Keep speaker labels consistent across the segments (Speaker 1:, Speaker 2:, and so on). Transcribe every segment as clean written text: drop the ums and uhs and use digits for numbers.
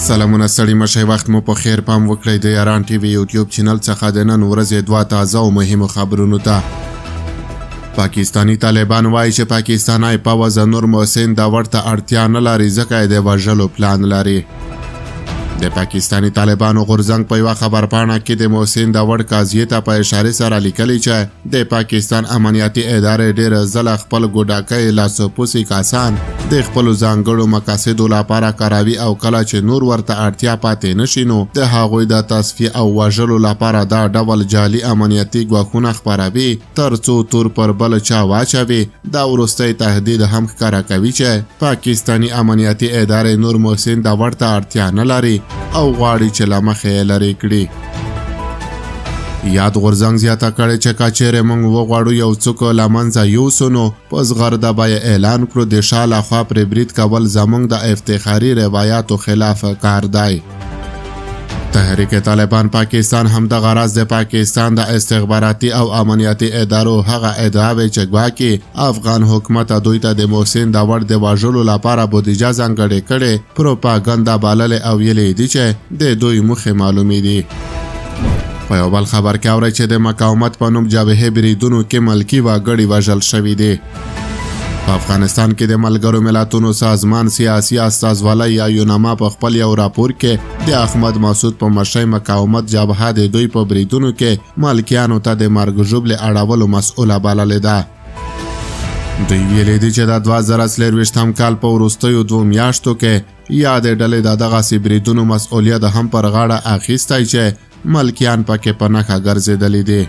Speaker 1: سلامونه ستړي مشئ، وخت مو په خیر. پام وکړئ د یاران ټي وي یوټیوب چینل څخه د نن ورځې دوه تازه او مهمو خبرونو ته. پاکستانی طالبان وایي چې پاکستانی پوځ نور محسن داور ته اړتیا نه لري ځکه یې د وژلو پلان لري. د پاکستانی طالبانو غورځنګ په یوه خبرپاڼه کې د محسن داور قاضیې ته په اشارې سره لیکلي چې د پاکستان امنیتي ادارې ډېر ځله خپل ګوډاکۍ لاسپوڅي کسان د خپلو ځانګړو مقاصدو لپاره کاروي او کله چې نور ورته اړتیا پاتې نشي نو د هغوی د تصفیې او وژلو لپاره دا ډول جعلي امنیتي ګواښونه خپروي تر څو تور پر بل چا واچوي. دا وروستی تهدید هم ښکاره کوي چې پاکستاني امنیتي ادارې نور محسن داور ته اړتیا نه لري او غواړي چې له مخې یې لرې کړي. یاد غورځنګ زیاته کړې چې که چیرې موږ وغواړو یو څوک له منځه یوسو نو په زغرده به یې اعلان کړو د شا لخوا پرې برید کول زموږ د افتخاري روایاتو خلاف کار دی. تحریک طالبان پاکستان هم د غرض د پاکستان د استخباراتي او امنیتي ادارو هغه ادعاوې چې ګواکې افغان حکومت دوی ته د محسن داور د وژلو لپاره بودیجه ځانګړې کړې پروپاګندا بللې او ویلې دي چې د دوی موخې معلومې دي. په یو بل خبر کې اورئ چې د مقاومت په نوم جبهې بریدونو کې ملکي وګړي وژل شوي دي. په افغانستان کې د ملګرو ملتونو سازمان سیاسي استازوالی یا یونما په خپل یو راپور کې د احمد مسعود په مشرۍ مقاومت جبهه د دوی په بریدونو کې مالکیانو ته د مرګ ژوبلې اړولو مسؤله بللې ده. دوی ویلي دي چې د 2023 کال په وروستیو 2 میاشتو کې یا د ډلې د دغسې بریدونو مسؤلیت هم پر غاړه اخیستی چې ملکیان پکې په نښه ګرځېدلي دي.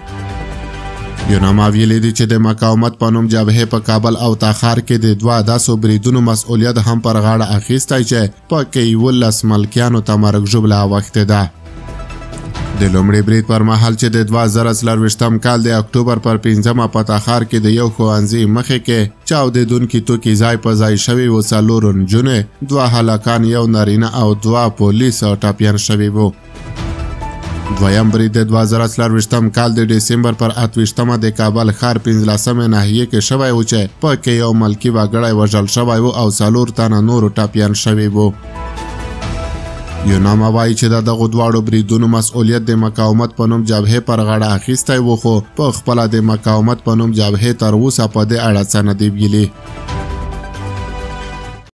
Speaker 1: یونما ویلي دي چې د مقاومت په نوم جبهې په کابل او تخار کې د 2 بریدونو مسؤلیت هم پر غاړه اخیستی چې پکې 11 ملکیانو ته مرګ ژوبله اوښتې ده. د لومړي برید پر مهال چې د 2024 کال د اکتوبر پر 5 په تخار کې د یو ښوونځي مخې کې چاودېدونکي توکي ځای په ځای شوي وو، 4 نجونې، 2 هلکان، 1 نارینه او 2 پولیس ټپیان شوي وو. دویم برید د 2024 کال د ډسمبر پر 28 د کابل ښار 15 ناحیې کې شوی و چې پکې یو ملکي وګړی وژل شوی و او 4 تنه نورو ټپیان شوي وو. یونما وایي چې د دغو دواړو بریدونو مسؤلیت د مقاومت په نوم جبهې پر غاړه اخیستی و خو په خپله د مقاومت په نوم جبهې تر اوسه په دې اړه څه نه دي ویلي.